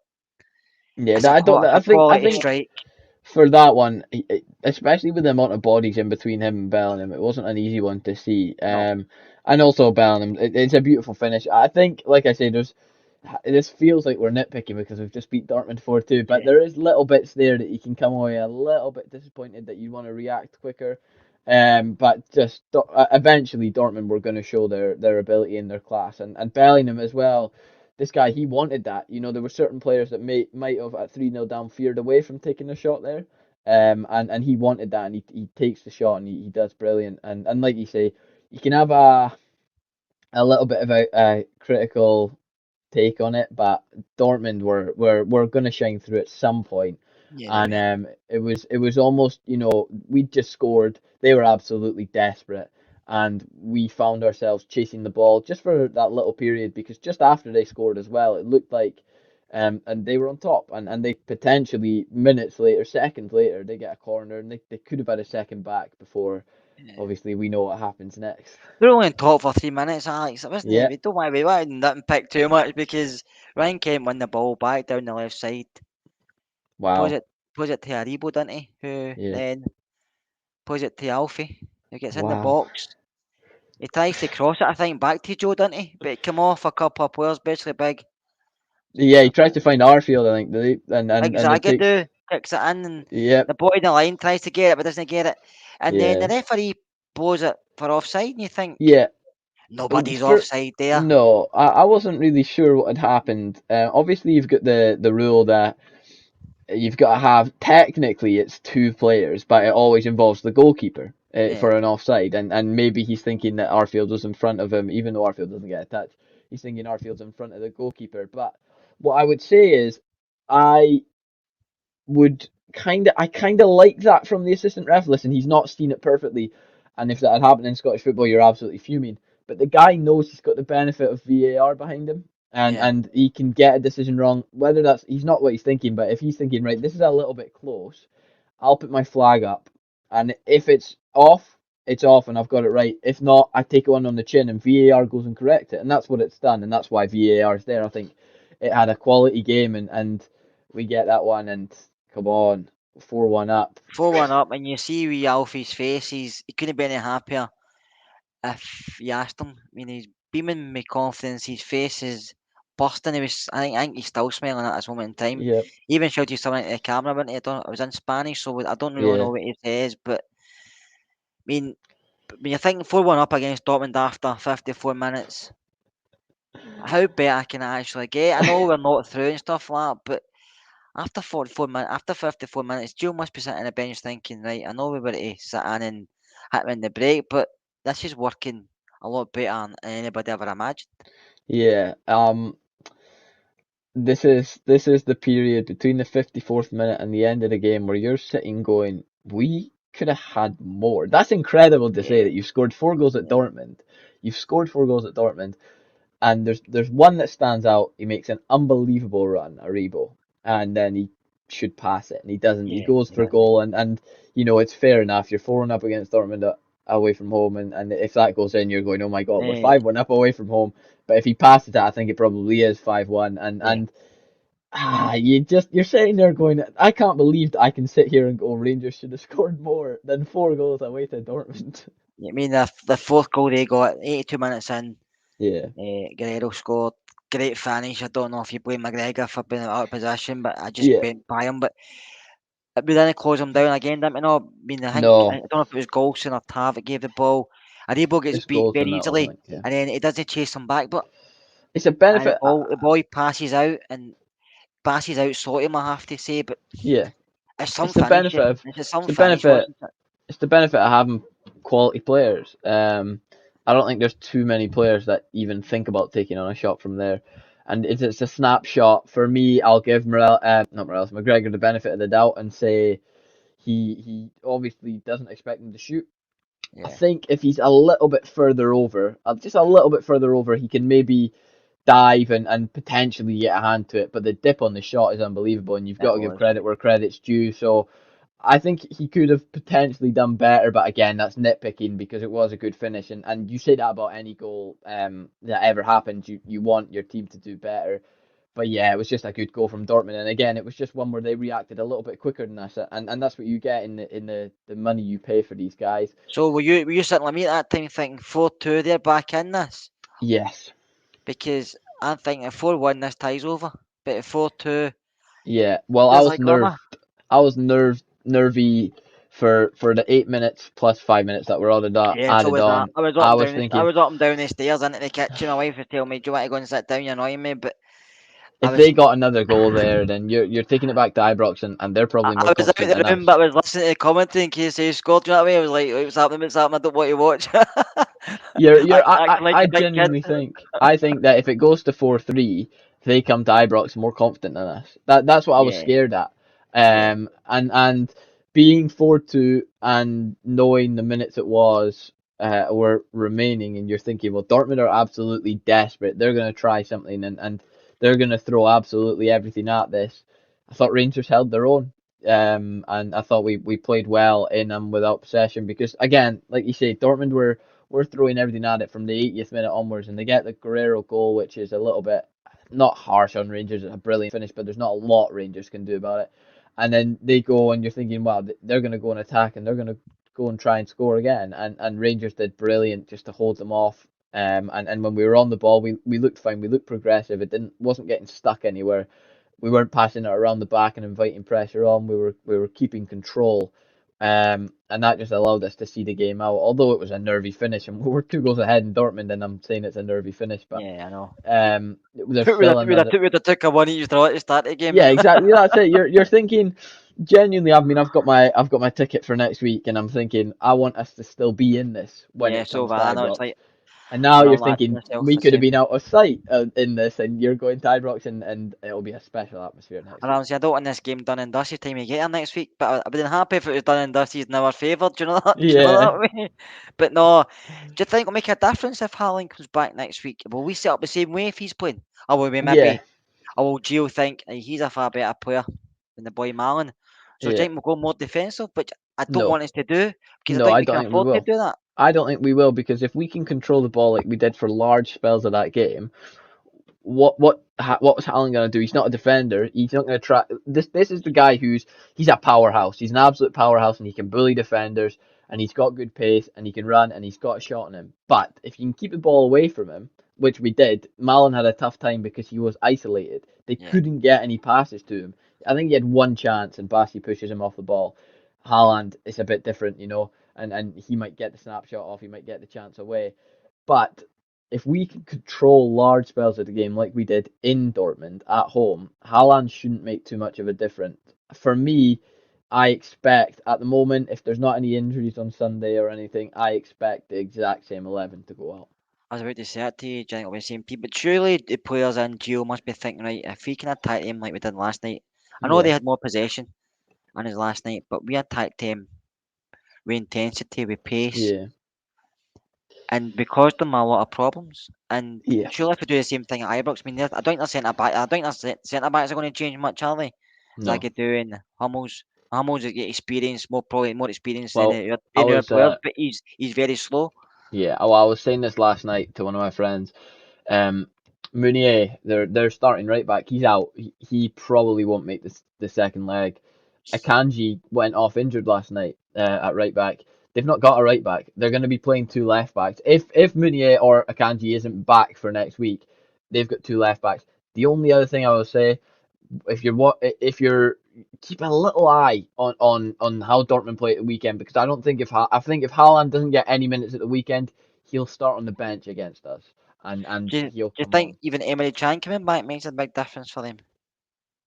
Yeah, it's a I don't. it's a I quality think strike. for that one, especially with the amount of bodies in between him and Bellingham, it wasn't an easy one to see. No, And also Bellingham, it's a beautiful finish. I think, like I said, this feels like we're nitpicking because we've just beat Dortmund 4-2, but yeah, there is little bits there that you can come away a little bit disappointed that you want to react quicker. But just eventually Dortmund were going to show their ability and their class, and Bellingham as well. This guy, he wanted that. There were certain players that might have at 3-0 down feared away from taking a shot there. And he wanted that, and he takes the shot, and he does brilliant. And like you say, you can have a little bit of a critical take on it, but Dortmund were going to shine through at some point, yeah, they and were. it was almost we just scored. They were absolutely desperate, and we found ourselves chasing the ball just for that little period because just after they scored as well, it looked like. And they were on top, and they potentially minutes later, seconds later, they get a corner, and they could have had a second back before. Yeah. Obviously, we know what happens next. We're only on top for 3 minutes, Alex. It wasn't Yeah. we don't want to pick too much because Ryan Kent won the ball back down the left side. Pose Wow. it pose it to Aribo, didn't he? Who Yeah. then pose it to Alfie, who gets in the Wow. box. He tries to cross it, I think, back to Joe, didn't he? But it come off a couple of players, basically big. Yeah, he tries to find Arfield, I think, did he? And it takes. Zagadou kicks it in and Yep. the boy in the line tries to get it but doesn't get it. And then the Yeah. referee blows it for offside and you think Yeah. nobody's For offside there. no, I wasn't really sure what had happened. Obviously, you've got the rule that you've got to have technically it's two players, but it always involves the goalkeeper Yeah. for an offside, and maybe he's thinking that Arfield was in front of him, even though Arfield doesn't get a touch. He's thinking Arfield's in front of the goalkeeper. But what I would say is, I would I kind of like that from the assistant ref. Listen, he's not seen it perfectly, and if that had happened in Scottish football, you're absolutely fuming. But the guy knows he's got the benefit of VAR behind him, and Yeah. and he can get a decision wrong. Whether he's not what he's thinking, but if he's thinking right, this is a little bit close, I'll put my flag up, and if it's off, and I've got it right. If not, I take one on the chin, and VAR goes and correct it, and that's what it's done, and that's why VAR is there. I think it had a quality game, and we get that one, and come on, 4-1 up. 4-1 up and you see wee Alfie's face, he couldn't be any happier if you asked him. I mean he's beaming with confidence, his face is bursting. I think he's still smiling at this moment in time. Yeah, He even shouted something at the camera, but I don't it was in Spanish, so I don't really yeah, know what he says, but I mean when you're thinking 4-1 up against Dortmund after 54 minutes, how better can it actually get? I know we're not through and stuff like that, but after 44 minutes, after 54 minutes, Joe must be sitting on the bench thinking, right, I know we were to sit in and hit him in the break, but this is working a lot better than anybody ever imagined. Yeah. This is the period between the 54th minute and the end of the game where you're sitting going, we could have had more. That's incredible to say Yeah, that you've scored 4 goals at yeah, Dortmund. You've scored 4 goals at Dortmund, and there's one that stands out. He makes an unbelievable run, Aribo, and then he should pass it, and he doesn't. He yeah, goes he for doesn't. goal, and it's fair enough. You're 4-1 up against Dortmund away from home, and if that goes in, you're going, oh my God, we're Uh, 5-1 up away from home. But if he passes it, I think it probably is 5-1, and yeah. you're sitting there going, I can't believe that I can sit here and go, Rangers should have scored more than 4 goals away to Dortmund. I mean, the fourth goal they got, 82 minutes in, Yeah, Guerrero scored. Great finish. I don't know if you blame McGregor for being out of position, but I just yeah, went by him. But we didn't close him down again, didn't we? No, I mean, I no, don't know if it was Golson or Tav that gave the ball. Aribo gets it's beat goals in very that one, I easily, think. Yeah, and then he doesn't chase him back. But it's a and benefit. the ball passes out and passes out, sort him. I have to say, but Yeah, it's some it's the finish. benefit of It's it's some the finish, benefit wasn't it? it's the benefit of having quality players. I don't think there's too many players that even think about taking on a shot from there. And it's a snapshot. For me, I'll give not Morales, McGregor the benefit of the doubt and say he obviously doesn't expect him to shoot. I Yeah, think if he's a little bit further over, just a little bit further over, he can maybe dive and potentially get a hand to it. But the dip on the shot is unbelievable, and you've it got to give was. credit where credit's due. So I think he could have potentially done better, but again, that's nitpicking because it was a good finish, and you say that about any goal that ever happened. You want your team to do better, but yeah, it was just a good goal from Dortmund, and again, it was just one where they reacted a little bit quicker than us, and that's what you get in the money you pay for these guys. So were you sitting like me at that time thinking 4-2? They're back in this Yes, because I'm thinking 4-1 this tie's over, but at 4-2 yeah. Well, there's a glimmer. I was nervy for the 8 minutes plus 5 minutes that were Yeah, so added was that. on. I was up I and was down. I thinking, was up and down the stairs into the kitchen. My wife was telling me, "Do you want to go and sit down? You're annoying me." But I if was, they got another goal there, then you're taking it back to Ibrox, and they're I, probably more I was out confident the than room, us. but I was listening to the commentary in case they scored. Do you know what I mean? I was like, "What's happening? What's happening? I don't want to watch." Acting like I a big kid. genuinely think that if it goes to 4-3, they come to Ibrox more confident than us. That's what I was Yeah, scared at. yeah, And being 4-2 and knowing the minutes it was were remaining, and you're thinking, well, Dortmund are absolutely desperate. They're going to try something, and they're going to throw absolutely everything at this. I thought Rangers held their own. And I thought we played well in and without possession because again, like you say, Dortmund were throwing everything at it from the 80th minute onwards, and they get the Guerrero goal, which is a little bit not harsh on Rangers. It's a brilliant finish, but there's not a lot Rangers can do about it. And then they go, and you're thinking, wow, they're going to go and attack, and they're going to go and try and score again. And Rangers did brilliant just to hold them off. And when we were on the ball, we looked fine. We looked progressive. It didn't wasn't getting stuck anywhere. We weren't passing it around the back and inviting pressure on. We were keeping control. And that just allowed us to see the game out. Although it was a nervy finish, and we were 2 goals ahead in Dortmund, and I'm saying it's a nervy finish, but yeah. I know. there's We'd still have, we'd have, another. we'd have took a one each draw to start the game. Yeah, exactly. That's it. You're thinking genuinely. I mean, I've got my ticket for next week, and I'm thinking I want us to still be in this when Yeah, it so comes to I know it's Ibrox. like And now and you're I'm asking thinking myself we the could have same. been out of sight in this, and you're going to Ibrox, and it'll be a special atmosphere next And week. honestly, I don't want this game done and dusted time we get here next week, but I'd been happy if it was done and dusted in our favour. Do you know that? Do you know Yeah, that way? But no, do you think it'll make a difference if Haaland comes back next week? Will we set up the same way if he's playing? Or will we yeah, maybe, or will Gio think he's a far better player than the boy Marlon? So do you yeah. think we'll go more defensive, which I don't No, want us to do because I no, think I we don't can think we afford to will. do that. I don't think we will because if we can control the ball like we did for large spells of that game, what was Haaland gonna do? He's not a defender. He's not gonna try. This is the guy he's a powerhouse. He's an absolute powerhouse, and he can bully defenders, and he's got good pace, and he can run, and he's got a shot on him. But if you can keep the ball away from him, which we did, Malin had a tough time because he was isolated. They Yeah, couldn't get any passes to him. I think he had one chance, and Bassi pushes him off the ball. Haaland is a bit different, and he might get the snapshot off. He might get the chance away, but if we can control large spells of the game like we did in Dortmund at home, Haaland shouldn't make too much of a difference. For me, I expect at the moment, if there's not any injuries on Sunday or anything, I expect the exact same 11 to go out. I was about to say that to you, do you think it'll be the same team? But surely the players in Gio must be thinking, right, if we can attack him like we did last night, I know they Yeah, had more possession on his last night, but we attacked him with intensity, with pace, yeah, and we caused them a lot of problems. And yeah. surely if we do the same thing at Ibrox, I mean, I don't think their centre back, I don't think their centre backs are going to change much, are they? No. Zagadou and Hummels. Hummels has got experience, probably more experience than Well, I any other was players, but he's very slow. yeah. Well, I was saying this last night to one of my friends. Um, Meunier, their starting right back, he's out. He probably won't make the second leg. Akanji went off injured last night at right back. They've not got a right back. They're going to be playing two left backs. If Meunier or Akanji isn't back for next week, they've got two left backs. The only other thing I will say, if you're keep a little eye on how Dortmund play at the weekend, because I think if Haaland doesn't get any minutes at the weekend, he'll start on the bench against us, and Do he'll you come think on. even Emily Chan coming back makes a big difference for them?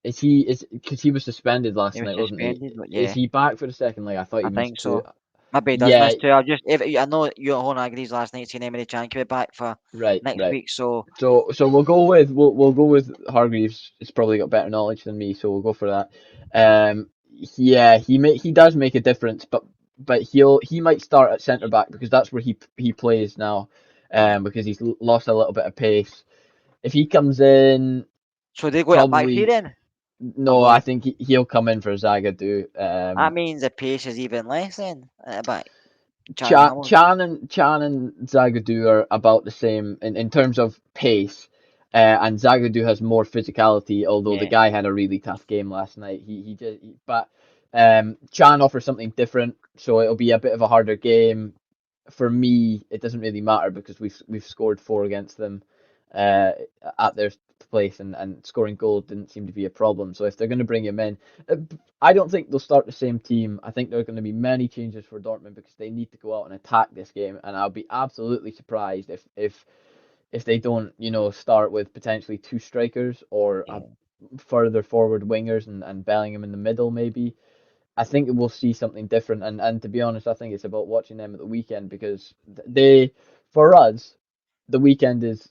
Is because he was suspended He last was night, wasn't he? suspended, but Is yeah, he back for the second leg? I thought he I missed think two. so. Maybe he does Yeah, miss two. I know you all agrees last night seeing Emily Chan coming back for right, next right. week, so So we'll go with Hargreaves. He's probably got better knowledge than me, so we'll go for that. Yeah, he does make a difference, but he might start at centre back because that's where he plays now. aye. Because he's lost a little bit of pace. If he comes in, So they go at back three probably then? Or no. go I at, think he'll come in for Zagadou. that means the pace is even less then at the back. Chan and Chan, Hummels. Chan and Zagadou are about the same in terms of pace, and Zagadou has more physicality. Although the Yeah, guy had a really tough game last night, but Chan offers something different, so it'll be a bit of a harder game. For me, it doesn't really matter because we've scored four against them uh, at their place, and scoring goals didn't seem to be a problem. So if they're going to bring him in, uh, I don't think they'll start the same team. I think there are going to be many changes for Dortmund because they need to go out and attack this game, and I'll be absolutely surprised if they don't, start with potentially two strikers or a yeah. further forward wingers and Bellingham in the middle maybe. I think we'll see something different, and to be honest, I think it's about watching them at the weekend because for us, the weekend is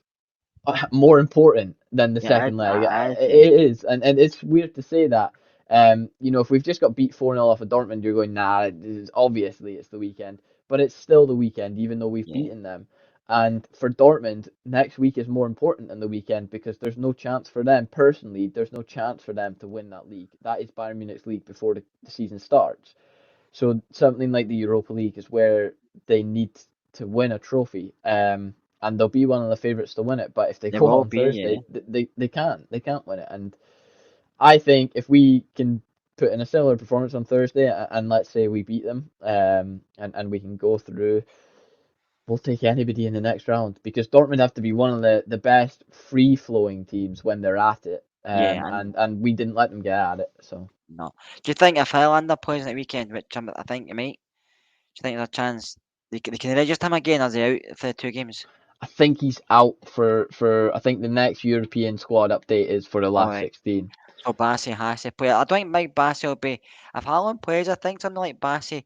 more important than the Yeah, second leg. I yeah. It is, and it's weird to say that. If we've just got beat 4-0 off of Dortmund, you're going, nah, obviously it's the weekend. But it's still the weekend, even though we've Yeah. beaten them. And for Dortmund, next week is more important than the weekend because there's no chance for them, personally, there's no chance for them to win that league. That is Bayern Munich's league before the season starts. So something like the Europa League is where they need to win a trophy. And they'll be one of the favourites to win it. But if they They go out will on be, yeah. Thursday, they can't win it. And I think if we can put in a similar performance on Thursday, and let's say we beat them, and we can go through, we'll take anybody in the next round because Dortmund have to be one of the best free flowing teams when they're at it. Yeah, and And we didn't let them get at it. So no. Do you think if Highlander plays next weekend, which I think he might, do you think there's a chance they can register him again as he out for the two games? I think he's out for I think the next European squad update is for the last Alright. 16. So Bassey has to play. I don't think Mike Bassey will be if Haaland plays, I think something like Bassey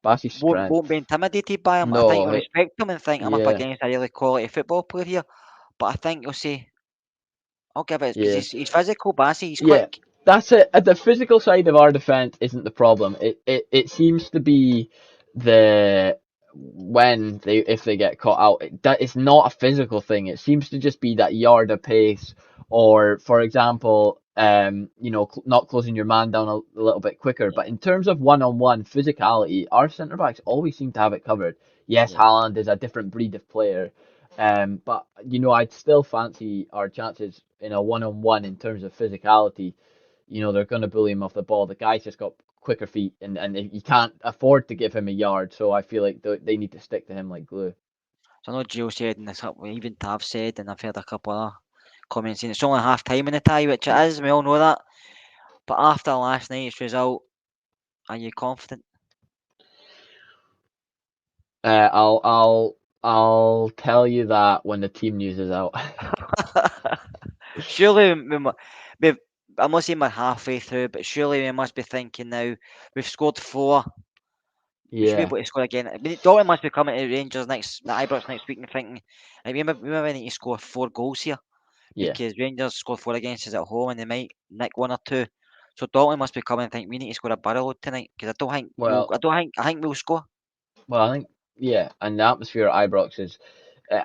Bassi's won't be strength. intimidated by him. I think No, he'll respect him and think I'm up yeah, against a really quality football player here. But I think he'll say, I'll give it because yeah. he's physical, Bassey, he's Yeah, quick. that's it. The physical side of our defense isn't the problem. It seems to be the when they if they get caught out, that it's not a physical thing. It seems to just be that yard of pace, or for example, not closing your man down a little bit quicker. But Yeah, in terms of one-on-one physicality, our centre backs always seem to have it covered. Yes, yeah. Haaland is a different breed of player, but I'd still fancy our chances in a one-on-one in terms of physicality. They're going to bully him off the ball. The guy's just got quicker feet, and you can't afford to give him a yard. So I feel like they need to stick to him like glue. So I know Gio said and this even Tav said and I've heard a couple of other comments saying it's only half time in the tie, which it is, we all know that. But after last night's result, are you confident? I'll tell you that when the team news is out. Surely we I'm not saying we're halfway through, but surely we must be thinking now. We've scored 4. We should be Yeah, able to score again. I mean, Dortmund must be coming to Rangers the Ibrox next week and thinking, like, we maybe need to score 4 goals here yeah. because Rangers scored 4 against us at home and they might nick 1 or 2. So Dortmund must be coming and think we need to score a barrel load tonight because Well, I think we'll score. I think yeah, and the atmosphere at Ibrox is.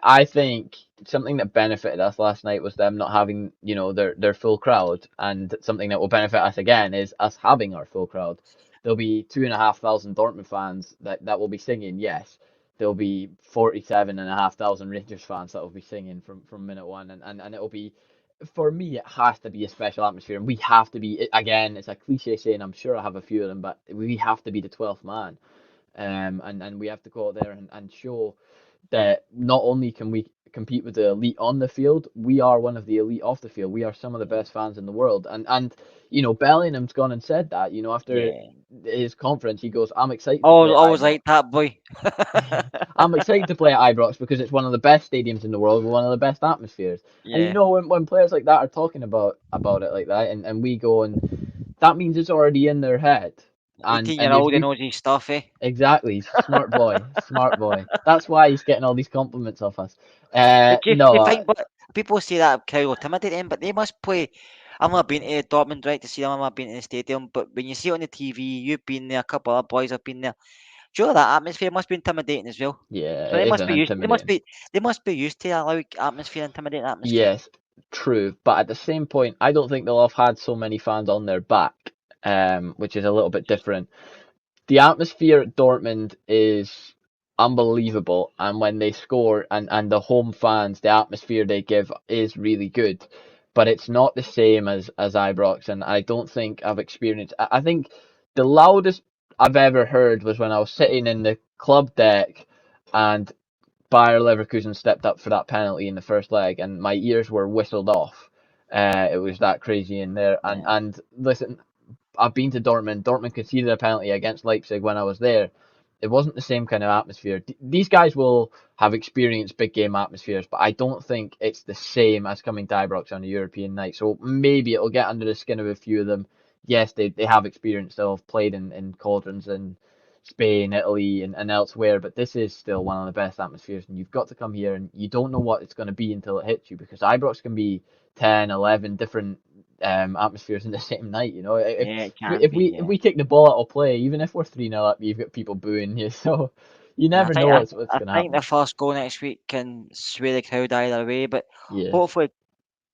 I think something that benefited us last night was them not having, their full crowd, and something that will benefit us again is us having our full crowd. There'll be 2,500 Dortmund fans that will be singing. Yes, there'll be 47,500 Rangers fans that will be singing from minute one, and it'll be. For me, it has to be a special atmosphere, and we have to be. Again, it's a cliche saying. I'm sure I have a few of them, but we have to be the 12th man, and we have to go out there and show that not only can we compete with the elite on the field, we are one of the elite off the field. We are some of the best fans in the world. And Bellingham's gone and said that, after Yeah. his conference, he goes, I'm excited to play Always, at always Ibrox. like that boy. I'm excited to play at Ibrox because it's one of the best stadiums in the world with one of the best atmospheres. And Yeah. when players like that are talking about it like that, and we go, and that means it's already in their head. And 18-year if old and we knows his stuff, eh? Exactly, smart boy, smart boy. That's why he's getting all these compliments off us. But do No, you think, but people say that crowd will intimidate them, but they must play. I've not been to Dortmund right to see them. I've not been to the stadium, but when you see it on the TV, you've been there. A couple of boys have been there. Sure, that atmosphere must be intimidating as well. yeah, So they it is must an be used. intimidating. They must be used to a loud atmosphere, intimidating atmosphere. Yes, true, but at the same point, I don't think they'll have had so many fans on their back, which is a little bit different. The atmosphere at Dortmund is unbelievable, and when they score and the home fans, the atmosphere they give is really good, but it's not the same as Ibrox, and I don't think I've experienced. I think the loudest I've ever heard was when I was sitting in the club deck and Bayer Leverkusen stepped up for that penalty in the first leg, and my ears were whistled off. It was that crazy in there, and Yeah, and listen, I've been to Dortmund. Dortmund conceded a penalty against Leipzig when I was there. It wasn't the same kind of atmosphere. These guys will have experienced big game atmospheres, but I don't think it's the same as coming to Ibrox on a European night. So maybe it'll get under the skin of a few of them. Yes, they have experience. They'll have played in cauldrons in Spain, Italy, and elsewhere, but this is still one of the best atmospheres, and you've got to come here, and you don't know what it's going to be until it hits you, because Ibrox can be 10, 11 different atmospheres in the same night. If yeah, it if we can if be. we if Yeah, we kick the ball out of play, even if we're 3-0 up, you've got people booing you. So you and never know what's I going to think the happen. first goal next week can sway the crowd either way. But Yeah, hopefully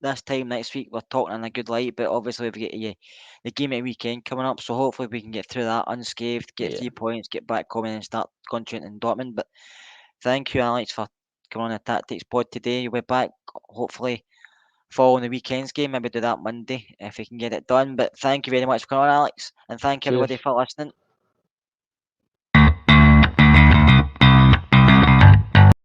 this time next week we're talking in a good light. But obviously we get the game at weekend coming up, so hopefully we can get through that unscathed, get yeah. 3 points, get back coming and start concentrating in Dortmund. But thank you, Alex, for coming on the Tactics Pod today. You'll be back hopefully following the weekend's game. Maybe do that Monday if we can get it done. But thank you very much for coming on, Alex, and thank everybody Cheers. for listening.